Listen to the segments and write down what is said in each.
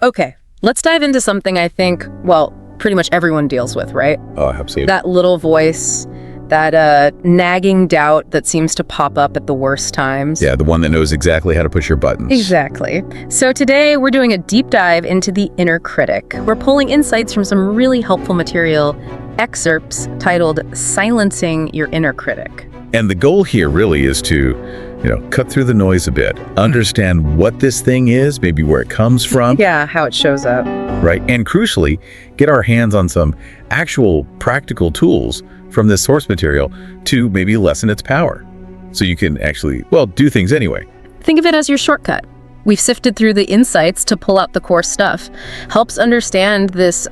Okay, let's dive into something I think, well, pretty much everyone deals with, right? Oh, absolutely. That little voice, that nagging doubt that seems to pop up at the worst times. Yeah, the one that knows exactly how to push your buttons. Exactly. So today we're doing a deep dive into the inner critic. We're pulling insights from some really helpful material, excerpts titled Silencing Your Inner Critic. And the goal here really is to, cut through the noise a bit, understand what this thing is, maybe where it comes from. Yeah, how it shows up. Right. And crucially, get our hands on some actual practical tools from this source material to maybe lessen its power. So you can actually, do things anyway. Think of it as your shortcut. We've sifted through the insights to pull out the core stuff, helps understand this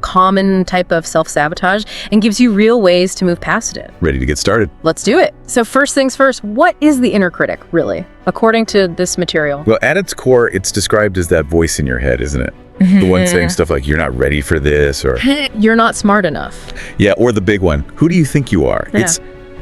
common type of self-sabotage, and gives you real ways to move past it. Ready to get started? Let's do it. So first things first, what is the inner critic, really, according to this material? Well, at its core, it's described as that voice in your head, isn't it? The one saying stuff like, you're not ready for this, or you're not smart enough. Yeah, or the big one, who do you think you are? Yeah.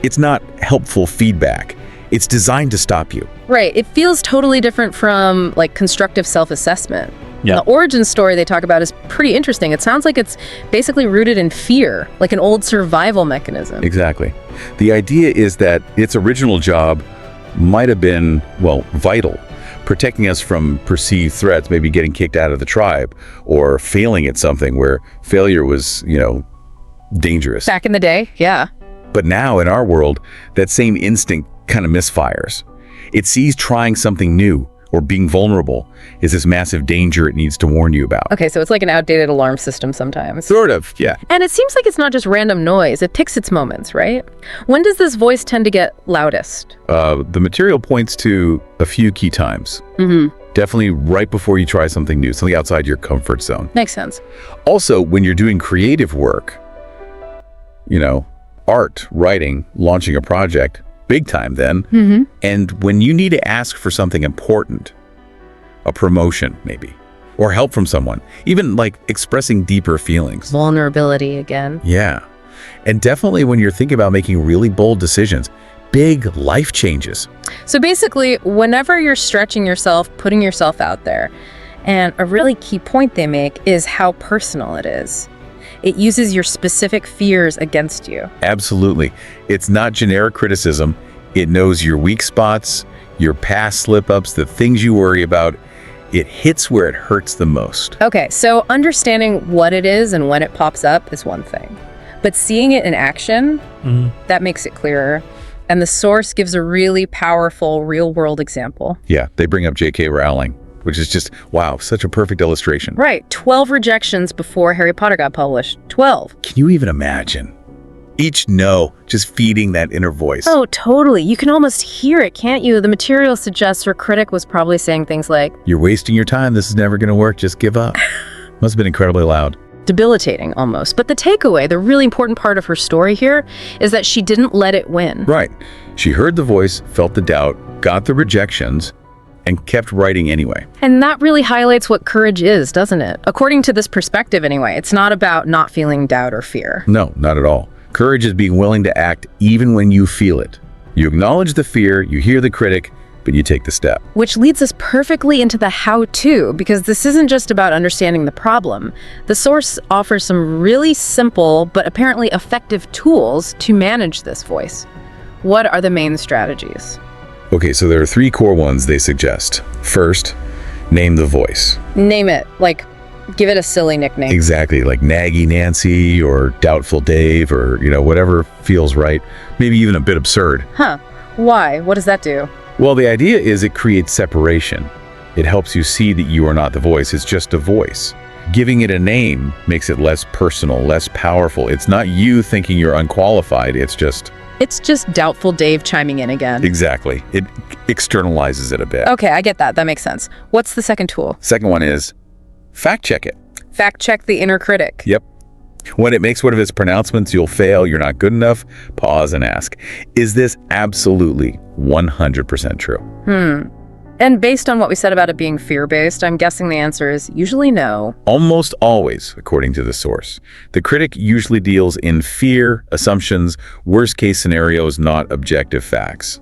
It's not helpful feedback. It's designed to stop you. Right. It feels totally different from constructive self-assessment. Yeah. The origin story they talk about is pretty interesting. It sounds like it's basically rooted in fear, like an old survival mechanism. Exactly. The idea is that its original job might have been, vital, protecting us from perceived threats, maybe getting kicked out of the tribe or failing at something where failure was, dangerous. Back in the day, yeah. But now in our world, that same instinct kind of misfires. It sees trying something new or being vulnerable is this massive danger it needs to warn you about. Okay, so it's like an outdated alarm system sometimes. Sort of, yeah. And it seems like it's not just random noise. It picks its moments, right? When does this voice tend to get loudest? The material points to a few key times. Definitely right before you try something new, something outside your comfort zone. Makes sense. Also, when you're doing creative work, art, writing, launching a project, big time then. And when you need to ask for something important, a promotion maybe, or help from someone, even like expressing deeper feelings. Vulnerability again. Yeah. And definitely when you're thinking about making really bold decisions, big life changes. So basically, whenever you're stretching yourself, putting yourself out there, and a really key point they make is how personal it is. It uses your specific fears against you. Absolutely. It's not generic criticism. It knows your weak spots, your past slip-ups, the things you worry about. It hits where it hurts the most. Okay, so understanding what it is and when it pops up is one thing. But seeing it in action, that makes it clearer. And the source gives a really powerful real-world example. Yeah, they bring up J.K. Rowling, which is just, wow, such a perfect illustration. Right, 12 rejections before Harry Potter got published. 12. Can you even imagine? Each no, just feeding that inner voice. Oh, totally. You can almost hear it, can't you? The material suggests her critic was probably saying things like, you're wasting your time, this is never going to work, just give up. Must have been incredibly loud. Debilitating almost. But the takeaway, the really important part of her story here, is that she didn't let it win. Right. She heard the voice, felt the doubt, got the rejections, and kept writing anyway. And that really highlights what courage is, doesn't it? According to this perspective anyway, it's not about not feeling doubt or fear. No, not at all. Courage is being willing to act even when you feel it. You acknowledge the fear, you hear the critic, but you take the step. Which leads us perfectly into the how-to, because this isn't just about understanding the problem. The source offers some really simple but apparently effective tools to manage this voice. What are the main strategies? Okay, so there are 3 core ones they suggest. First, name the voice. Name it, give it a silly nickname. Exactly, like Naggy Nancy or Doubtful Dave or, whatever feels right. Maybe even a bit absurd. Huh. Why? What does that do? Well, the idea is it creates separation. It helps you see that you are not the voice, it's just a voice. Giving it a name makes it less personal, less powerful. It's not you thinking you're unqualified, it's just Doubtful Dave chiming in again. Exactly. It externalizes it a bit. Okay, I get that. That makes sense. What's the second tool? Second one is fact check it. Fact check the inner critic. Yep. When it makes one of its pronouncements, you'll fail, you're not good enough, pause and ask, is this absolutely 100% true? And based on what we said about it being fear-based, I'm guessing the answer is usually no. Almost always, according to the source. The critic usually deals in fear, assumptions, worst-case scenarios, not objective facts.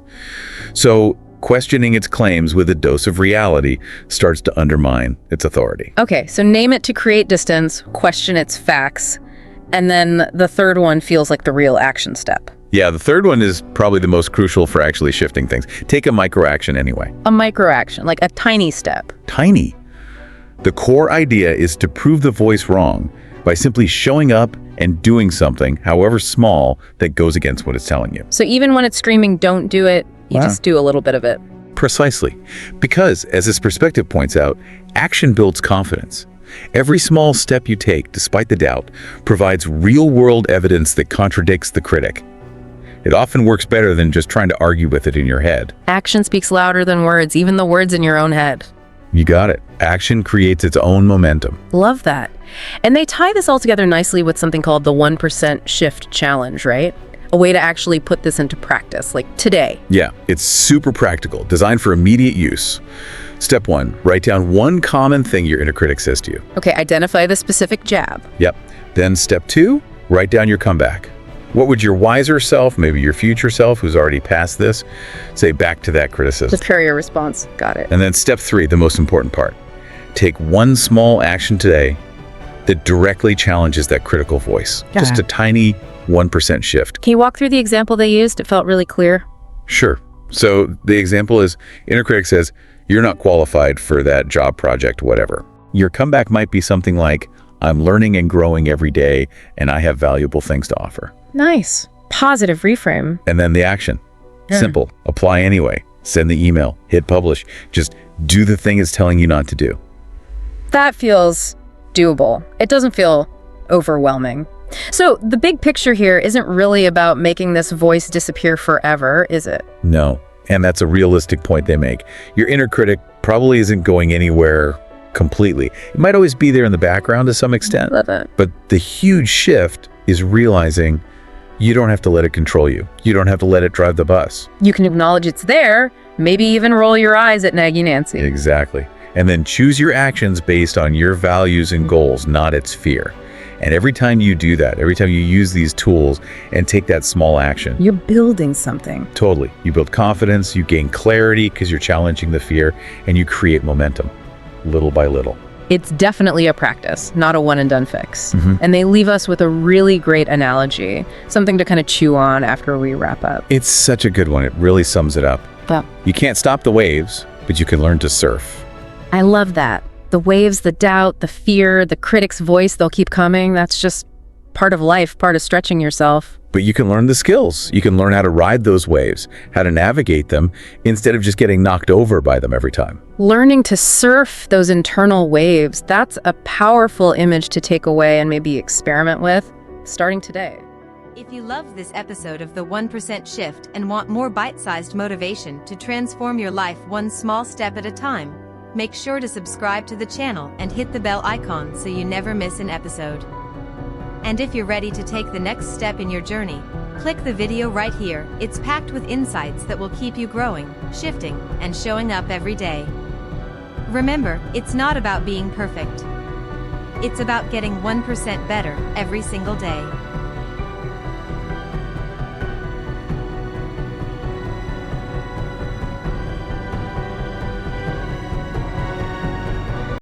So Questioning its claims with a dose of reality starts to undermine its authority. Okay, so name it to create distance, question its facts, and then the third one feels like the real action step. Yeah, the third one is probably the most crucial for actually shifting things. Take a micro action anyway. A micro action, like a tiny step. Tiny. The core idea is to prove the voice wrong by simply showing up and doing something, however small, that goes against what it's telling you. So even when it's screaming, don't do it, you just do a little bit of it. Precisely. Because, as this perspective points out, action builds confidence. Every small step you take, despite the doubt, provides real-world evidence that contradicts the critic. It often works better than just trying to argue with it in your head. Action speaks louder than words, even the words in your own head. You got it. Action creates its own momentum. Love that. And they tie this all together nicely with something called the 1% Shift Challenge, right? A way to actually put this into practice, like today. Yeah, it's super practical, designed for immediate use. Step 1, write down one common thing your inner critic says to you. Okay, identify the specific jab. Yep. Then step 2, write down your comeback. What would your wiser self, maybe your future self who's already passed this, say back to that criticism? Prepare your response. Got it. And then step 3, the most important part. Take one small action today that directly challenges that critical voice. Yeah. Just a tiny 1% shift. Can you walk through the example they used? It felt really clear. Sure. So the example is, inner critic says, you're not qualified for that job project, whatever. Your comeback might be something like, I'm learning and growing every day, and I have valuable things to offer. Nice. Positive reframe. And then the action. Yeah. Simple. Apply anyway. Send the email. Hit publish. Just do the thing it's telling you not to do. That feels doable. It doesn't feel overwhelming. So the big picture here isn't really about making this voice disappear forever, is it? No. And that's a realistic point they make. Your inner critic probably isn't going anywhere completely. It might always be there in the background to some extent. Love it. But the huge shift is realizing you don't have to let it control you. You don't have to let it drive the bus. You can acknowledge it's there, maybe even roll your eyes at Naggy Nancy. Exactly. And then choose your actions based on your values and goals, not its fear. And every time you do that, every time you use these tools and take that small action, You're building something. totally, you build confidence, you gain clarity because you're challenging the fear, and you create momentum, little by little. It's definitely a practice, not a one-and-done fix. Mhm. And they leave us with a really great analogy, something to kind of chew on after we wrap up. It's such a good one. It really sums it up. Wow. You can't stop the waves, but you can learn to surf. I love that. The waves, the doubt, the fear, the critic's voice, they'll keep coming. That's just part of life, part of stretching yourself. But you can learn the skills. You can learn how to ride those waves, how to navigate them, instead of just getting knocked over by them every time. Learning to surf those internal waves, that's a powerful image to take away and maybe experiment with, starting today. If you loved this episode of The 1% Shift and want more bite-sized motivation to transform your life one small step at a time, make sure to subscribe to the channel and hit the bell icon so you never miss an episode. And if you're ready to take the next step in your journey, click the video right here. It's packed with insights that will keep you growing, shifting, and showing up every day. Remember, it's not about being perfect. It's about getting 1% better every single day.